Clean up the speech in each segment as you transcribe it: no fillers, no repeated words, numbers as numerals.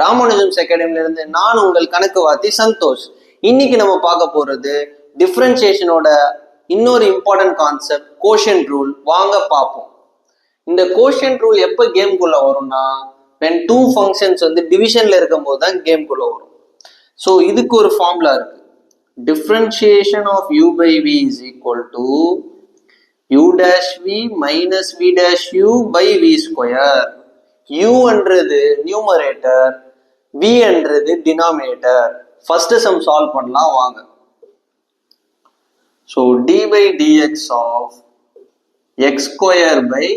ராமானுஜம்ஸ் அகாடமில இருந்து நான் உங்கள் கணக்கு வாத்தி சந்தோஷ். இன்னைக்கு நம்ம பார்க்க போறது டிஃபரன்சியேஷனோட இன்னொரு இம்பார்ட்டன்ட் கான்செப்ட் கோஷியன்ட் ரூல். வாங்க பார்ப்போம். இந்த கோஷியன்ட் ரூல் எப்போ கேம்குள்ள வரும்னா when two functions வந்து டிவிஷன்ல இருக்கும்போது தான் கேம்குள்ள வரும். ஸோ இதுக்கு ஒரு ஃபார்முலா இருக்கு. Differentiation of u by v is equal to u dash v minus v dash u by v square. u என்றது நியூமரேட்டர், v என்றது டினாமினேட்டர். ஃபர்ஸ்ட் சம் சால்வ் பண்ணலாம் வாங்க. So d by dx of x square by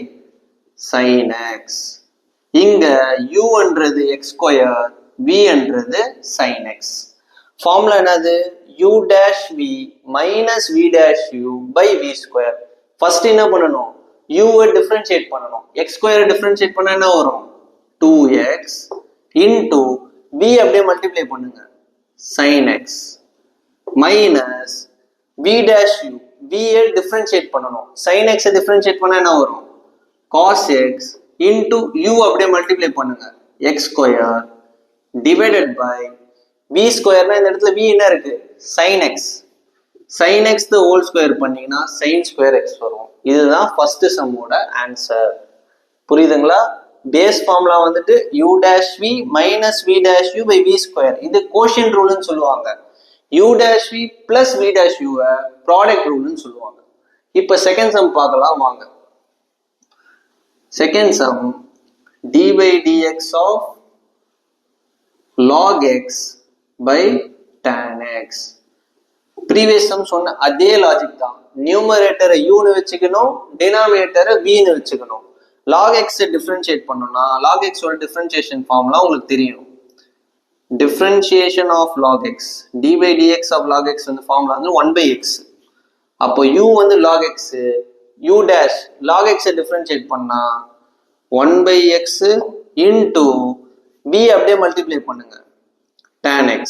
sin x. இங்க u என்றது x square, v என்றது sin x. Formula என்னது? u dash v minus v dash u by v square. First என்ன பண்ணணும்? u differentiate பண்ணணும். x square differentiate பண்ணா என்ன வரும்? 2x into v அப்படியே மல்டிப்ளை பண்ணுங்க, sin x minus v dash u. v differentiate பண்ணணும். sin x டிஃபரன்ஷியேட் பண்ணா என்ன வரும்? cos x into u அப்படியே மல்டிப்ளை பண்ணுங்க, x square divided by v ஸ்கொயர்னா இந்த இடத்துல v என்ன இருக்கு? sin x. sin x the whole square பண்ணீங்கன்னா sin square x வரும். இதுதான் ஃபர்ஸ்ட் சம்மோட ஆன்சர். புரியுதுங்களா? பேஸ் ஃபார்முலா வந்துட்டு u dash v minus v dash u by v square. இது கோஷியன்ட் ரூல்னு சொல்லுவாங்க. u dash v plus v dash u product ரூல்னு சொல்லுவாங்க. இப்போ செகண்ட் சம் பார்க்கலாம் வாங்க. Second sum d by dx of log x by tan x. Previous sum சொன்ன அதே லாஜிக் தான். நியூமரேட்டரை யூன்னு வச்சுக்கணும், டினாமினேட்டரை வின்னு வச்சுக்கணும். log x டிஃபரன்ஷியேட் பண்ணணும்னா log x ஓட டிஃபரன்ஷியேஷன் ஃபார்முலா உங்களுக்கு தெரியும். Differentiation of log x d by dx of log x வந்து ஃபார்முலா வந்து 1 by x. அப்போ u வந்து log x, u dash log x differentiate பண்ணா 1 by x into v அப்படியே மல்டிப்ளை பண்ணுங்க, tan x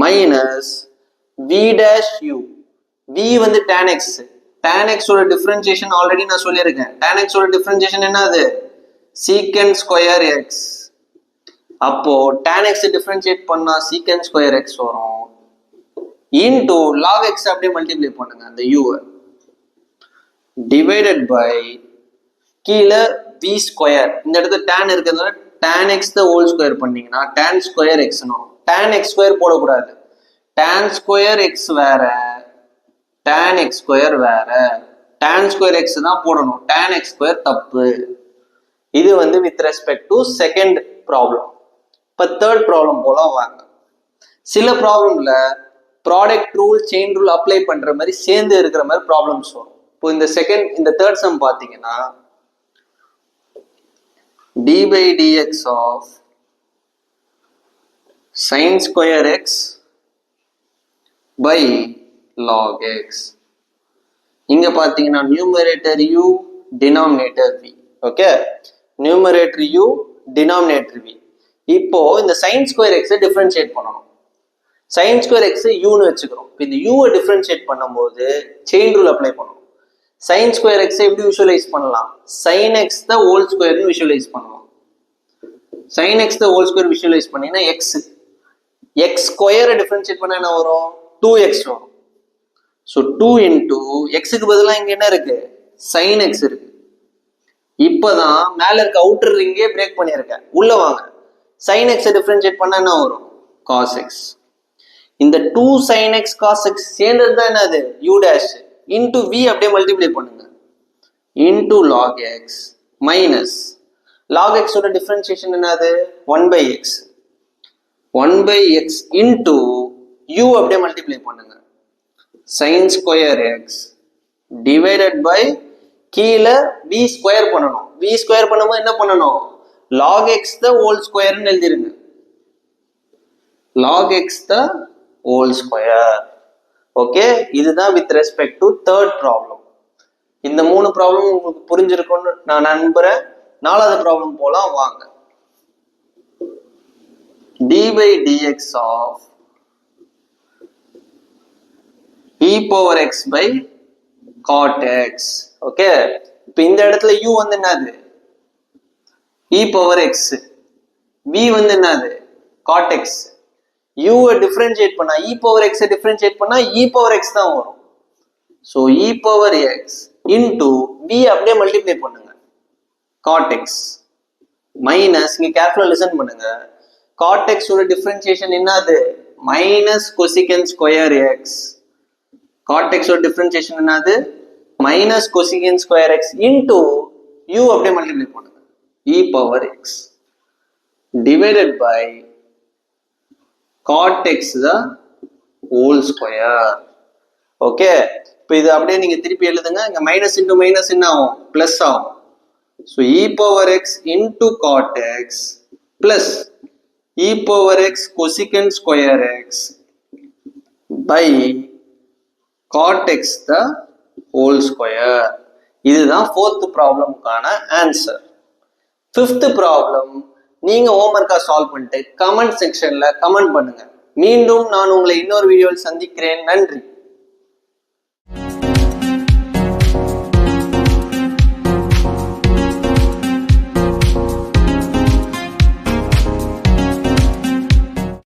minus v dash u. v வந்து tan x. tan x ஓட differentiation already நான் சொல்லியிருக்கேன். tan x ஓட டிஃபரன்ஷியேஷன் என்னது? secant square x. அப்போ tan x டிஃபரன்ஷியேட் பண்ணா secant square x வரும் into log x அப்படியே மல்டிப்ளை பண்ணுங்க அந்த u டிவைடட் பை கீழ v ஸ்கொயர். இந்த இடத்துல tan இருக்கிறதுனால tan x the whole square பண்ணீங்கன்னா tan square x னோ. tan x ஸ்கொயர் போடக்கூடாது. tan ஸ்கொயர் x வேற, tan x ஸ்கொயர் வேற. tan ஸ்கொயர் x தான் போடணும், tan x ஸ்கொயர் தப்பு. இது வந்து with respect to second problem. இப்போ தேர்ட் ப்ராப்ளம் போலாம் வாங்க. சில ப்ராப்ளம்ல product rule, chain rule apply பண்ற மாதிரி சேர்ந்து இருக்கிற மாதிரி ப்ராப்ளம்ஸ் வரும். இப்போ இந்த தேர்ட் சம் பார்த்தீங்கன்னா d by dx of sin square x by log x. இங்க பாத்தீங்கன்னா numerator u, denominator v. Okay, numerator u, denominator v. இப்போ இந்த sin square x டிஃபரன்ஷியேட் பண்ணணும். sin square x u னு வச்சுக்கிறோம். இந்த u டிஃபரன்ஷியேட் பண்ணும்போது செயின் ரூல் அப்ளை பண்ணணும். sin square x எப்படி விஷுவலைஸ் பண்ணலாம்? sin x the whole square னு விஷுவலைஸ் பண்ணலாம். sin x the whole square visualise பண்ணீங்கன்னா x ஸ்கொயரை டிஃபரன்ஷியேட் பண்ணா என்ன வரும்? 2x வரும். ஸோ 2 into x-க்கு பதிலாக இங்க என்ன இருக்கு? sin x இருக்கு. இப்போதான் மேல இருக்க அவுட்டர் ரிங்கே பிரேக் பண்ணியிருக்கேன். உள்ள வாங்க. sin x டிஃபரன்ஷியேட் பண்ணா என்ன வரும்? cos x. இந்த 2 sin x cos x சேர்ந்தது தான் என்னது? u dash into v அப்படியே மல்டிப்ளை பண்ணுங்க, into log x minus log x ஓட டிஃபரன்ஷியேஷன் என்னது? 1 by x. 1 by x into u அப்படியே மல்டிப்ளை பண்ணுங்க, sin square x divided by கீழ v ஸ்கொயர் பண்ணணும். v ஸ்கொயர் பண்ணும்போது என்ன பண்ணணும்? log x the whole square ன்னு எழுதிருங்க, log x the whole square. Okay, இதுதான் with respect to third problem. இந்த 3 ப்ராப்ளம் உங்களுக்கு புரிஞ்சிருக்கும்னு நான் நம்புறேன். 4வது ப்ராப்ளம் போலாம் வாங்க. d by dx of e power x by cot x. Okay, இப்போ இந்த இடத்துல u வந்து என்னது? e power x v வந்து என்னது cot x u டிஃபரன்ஷியேட் பண்ணா e power x டிஃபரன்ஷியேட் பண்ணா e power x தான் வரும். so e power x into v அப்படியே மல்டிப்ளை பண்ணுங்க cot x மைனஸ் இங்க கேர்ஃபுல்லா லிசன் பண்ணுங்க cot x ஓட டிஃபரன்ஷியேஷன் என்னது minus cosecant square x cot x ஓட டிஃபரன்ஷியேஷன் என்னது minus cosecant square x into u அப்படியே மல்டிப்ளை பண்ணுங்க e power x divided by cot x the whole square. Okay இப்போ இது அப்படியே நீங்க திருப்பி எழுதுங்க இங்க மைனஸ் இன்டு மைனஸ் என்ன ஆகும் பிளஸ் ஆகும். so e power x into cot x plus e power x cosecant square x by cot x the whole square. இதுதான் fourth ப்ராப்ளம்கான ஆன்சர். fifth ப்ராப்ளம் நீங்க ஹோம்வொர்க்கா சால்வ் பண்ணிட்டு கமெண்ட் செக்ஷன்ல கமெண்ட் பண்ணுங்க. மீண்டும் நான் உங்களை இன்னொரு வீடியோவில் சந்திக்கிறேன். நன்றி.